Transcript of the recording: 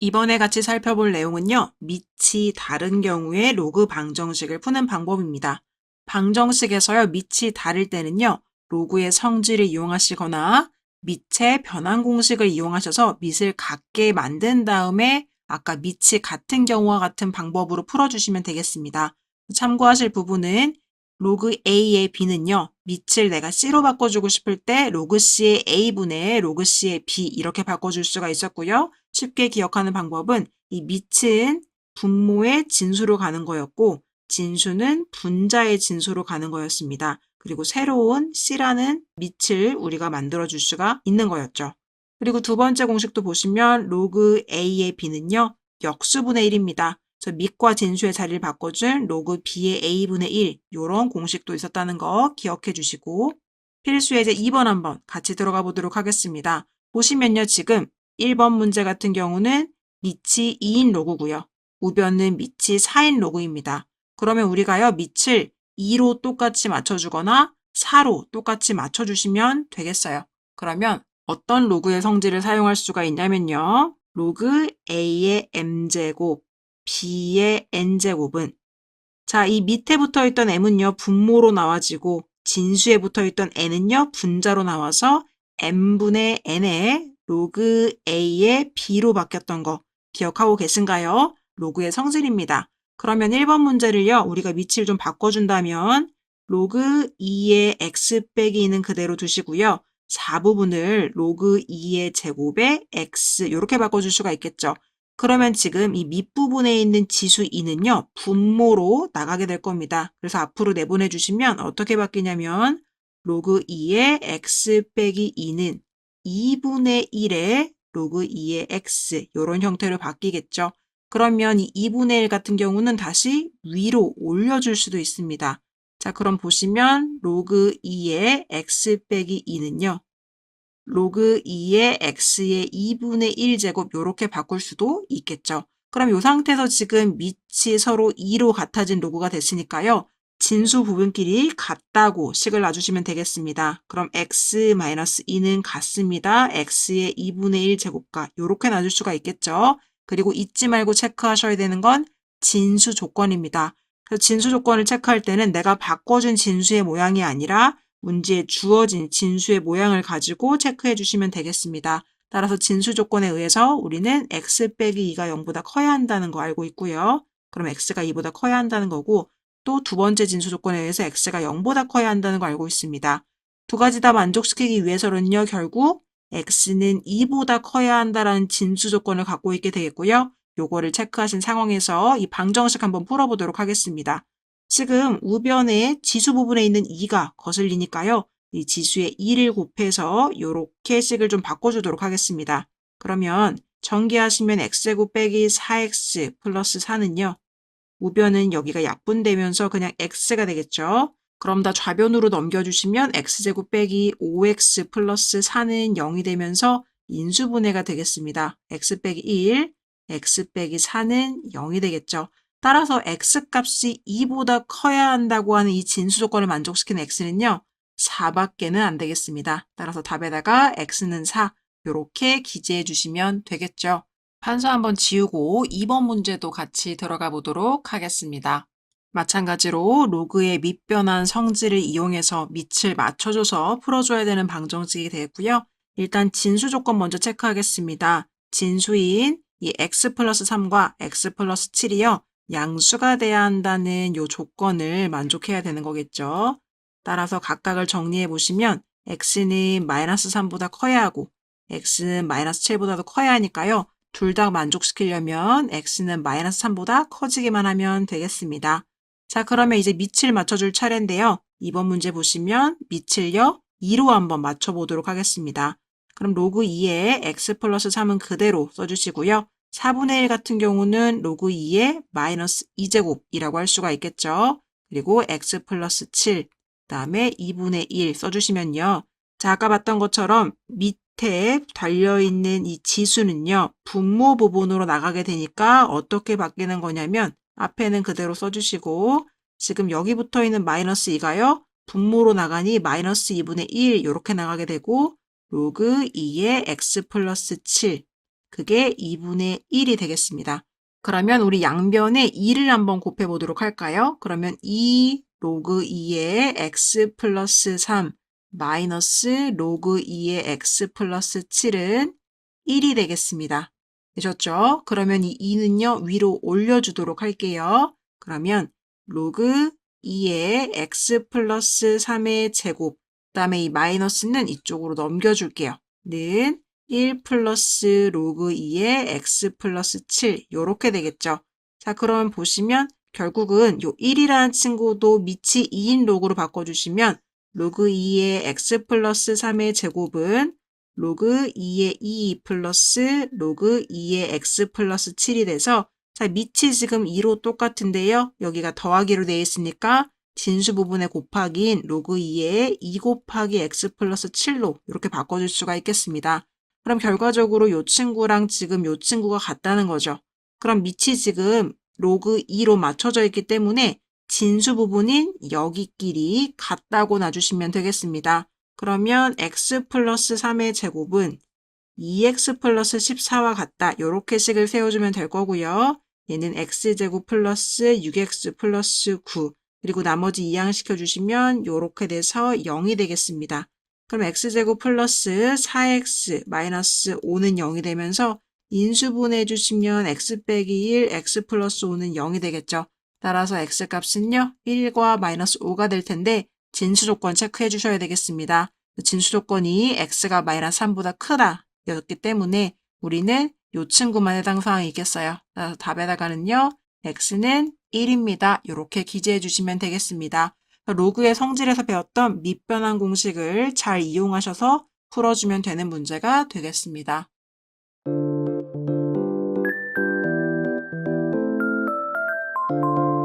이번에 같이 살펴볼 내용은요, 밑이 다른 경우에 로그 방정식을 푸는 방법입니다. 방정식에서요, 밑이 다를 때는요, 로그의 성질을 이용하시거나 밑의 변환 공식을 이용하셔서 밑을 같게 만든 다음에 아까 밑이 같은 경우와 같은 방법으로 풀어주시면 되겠습니다. 참고하실 부분은 로그 A의 B는요, 밑을 내가 C로 바꿔주고 싶을 때 로그 C의 A분의 로그 C의 B 이렇게 바꿔줄 수가 있었고요. 쉽게 기억하는 방법은 이 밑은 분모의 진수로 가는 거였고 진수는 분자의 진수로 가는 거였습니다. 그리고 새로운 C라는 밑을 우리가 만들어줄 수가 있는 거였죠. 그리고 두 번째 공식도 보시면 로그 A의 B는요, 역수분의 1입니다. 그래서 밑과 진수의 자리를 바꿔준 로그 B의 A분의 1 이런 공식도 있었다는 거 기억해 주시고 필수 예제 2번 한번 같이 들어가 보도록 하겠습니다. 보시면요. 지금 1번 문제 같은 경우는 밑이 2인 로그고요. 우변은 밑이 4인 로그입니다. 그러면 우리가요. 밑을 2로 똑같이 맞춰주거나 4로 똑같이 맞춰주시면 되겠어요. 그러면 어떤 로그의 성질을 사용할 수가 있냐면요. 로그 A의 M제곱, B의 N제곱은 자, 이 밑에 붙어있던 M은요. 분모로 나와지고 진수에 붙어있던 N은요. 분자로 나와서 M분의 N의 로그 A의 B로 바뀌었던 거 기억하고 계신가요? 로그의 성질입니다. 그러면 1번 문제를요. 우리가 위치를 좀 바꿔준다면 로그 2의 X 빼기 2는 그대로 두시고요. 4부분을 로그 2의 제곱에 X 이렇게 바꿔줄 수가 있겠죠. 그러면 지금 이 밑부분에 있는 지수 2는요. 분모로 나가게 될 겁니다. 그래서 앞으로 내보내 주시면 어떻게 바뀌냐면 로그 2의 x 빼기 2는 2분의 1의 로그 2의 x 이런 형태로 바뀌겠죠. 그러면 이 2분의 1 같은 경우는 다시 위로 올려줄 수도 있습니다. 자, 그럼 보시면 로그 2의 x 빼기 2는요. 로그 2의 x의 2분의 1제곱 이렇게 바꿀 수도 있겠죠. 그럼 이 상태에서 지금 밑이 서로 2로 같아진 로그가 됐으니까요. 진수 부분끼리 같다고 식을 놔주시면 되겠습니다. 그럼 x-2는 같습니다. x의 2분의 1제곱과 이렇게 놔줄 수가 있겠죠. 그리고 잊지 말고 체크하셔야 되는 건 진수 조건입니다. 그래서 진수 조건을 체크할 때는 내가 바꿔준 진수의 모양이 아니라 문제에 주어진 진수의 모양을 가지고 체크해 주시면 되겠습니다. 따라서 진수 조건에 의해서 우리는 x 빼기 2가 0보다 커야 한다는 거 알고 있고요. 그럼 x가 2보다 커야 한다는 거고 또 두 번째 진수 조건에 의해서 x가 0보다 커야 한다는 거 알고 있습니다. 두 가지 다 만족시키기 위해서는요. 결국 x는 2보다 커야 한다라는 진수 조건을 갖고 있게 되겠고요. 요거를 체크하신 상황에서 이 방정식 한번 풀어보도록 하겠습니다. 지금 우변의 지수 부분에 있는 2가 거슬리니까요. 이 지수의 2를 곱해서 이렇게 식을 좀 바꿔주도록 하겠습니다. 그러면 전개하시면 x제곱 빼기 4x 플러스 4는요. 우변은 여기가 약분되면서 그냥 x가 되겠죠. 그럼 다 좌변으로 넘겨주시면 x제곱 빼기 5x 플러스 4는 0이 되면서 인수분해가 되겠습니다. x 빼기 1, x 빼기 4는 0이 되겠죠. 따라서 x값이 2보다 커야 한다고 하는 이 진수 조건을 만족시키는 x는요. 4밖에는 안 되겠습니다. 따라서 답에다가 x는 4 이렇게 기재해 주시면 되겠죠. 판서 한번 지우고 2번 문제도 같이 들어가 보도록 하겠습니다. 마찬가지로 로그의 밑변환 성질을 이용해서 밑을 맞춰줘서 풀어줘야 되는 방정식이 되겠고요. 일단 진수 조건 먼저 체크하겠습니다. 진수인 이 x 플러스 3과 x 플러스 7이요. 양수가 돼야 한다는 이 조건을 만족해야 되는 거겠죠. 따라서 각각을 정리해 보시면 x는 마이너스 3보다 커야 하고 x는 마이너스 7보다도 커야 하니까요. 둘 다 만족시키려면 x는 마이너스 3보다 커지기만 하면 되겠습니다. 자, 그러면 이제 밑을 맞춰줄 차례인데요. 이번 문제 보시면 밑을요. 2로 한번 맞춰보도록 하겠습니다. 그럼 로그 2에 x 플러스 3은 그대로 써주시고요. 4분의 1 같은 경우는 로그 2의 마이너스 2제곱이라고 할 수가 있겠죠. 그리고 x 플러스 7, 그다음에 2분의 1 써주시면요. 자, 아까 봤던 것처럼 밑에 달려있는 이 지수는요. 분모 부분으로 나가게 되니까 어떻게 바뀌는 거냐면 앞에는 그대로 써주시고 지금 여기 붙어있는 마이너스 2가요. 분모로 나가니 마이너스 2분의 1 이렇게 나가게 되고 로그 2의 x 플러스 7 그게 2분의 1이 되겠습니다. 그러면 우리 양변에 2를 한번 곱해보도록 할까요? 그러면 2 로그 2의 x 플러스 3 마이너스 로그 2의 x 플러스 7은 1이 되겠습니다. 되셨죠? 그러면 이 2는요, 위로 올려주도록 할게요. 그러면 로그 2의 x 플러스 3의 제곱, 그 다음에 이 마이너스는 이쪽으로 넘겨줄게요. 는 1 플러스 로그 2의 x 플러스 7 요렇게 되겠죠. 자, 그럼 보시면 결국은 요 1이라는 친구도 밑이 2인 로그로 바꿔주시면 로그 2의 x 플러스 3의 제곱은 로그 2의 2 플러스 로그 2의 x 플러스 7이 돼서 자, 밑이 지금 2로 똑같은데요. 여기가 더하기로 되어 있으니까 진수 부분의 곱하기인 로그 2의 2 곱하기 x 플러스 7로 이렇게 바꿔줄 수가 있겠습니다. 그럼 결과적으로 이 친구랑 지금 이 친구가 같다는 거죠. 그럼 밑이 지금 로그 2로 맞춰져 있기 때문에 진수 부분인 여기끼리 같다고 놔주시면 되겠습니다. 그러면 x 플러스 3의 제곱은 2x 플러스 14와 같다. 이렇게 식을 세워주면 될 거고요. 얘는 x제곱 플러스 6x 플러스 9 그리고 나머지 이항시켜 주시면 이렇게 돼서 0이 되겠습니다. 그럼 x제곱 플러스 4x 마이너스 5는 0이 되면서 인수분해 주시면 x 빼기 1, x 플러스 5는 0이 되겠죠. 따라서 x값은요 1과 마이너스 5가 될 텐데 진수 조건 체크해 주셔야 되겠습니다. 진수 조건이 x가 마이너스 3보다 크다 였기 때문에 우리는 이 친구만 해당 사항이 있겠어요. 따라서 답에다가는요 x는 1입니다. 이렇게 기재해 주시면 되겠습니다. 로그의 성질에서 배웠던 밑변환 공식을 잘 이용하셔서 풀어주면 되는 문제가 되겠습니다.